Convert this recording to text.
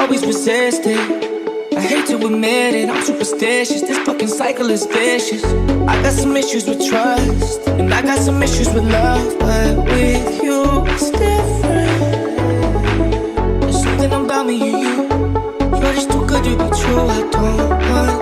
always resisted. I hate to admit it, I'm superstitious. This fucking cycle is vicious. I got some issues with trust, and I got some issues with love, but with you, it's different. There's something about me and you. You're just too good to be true. I don't want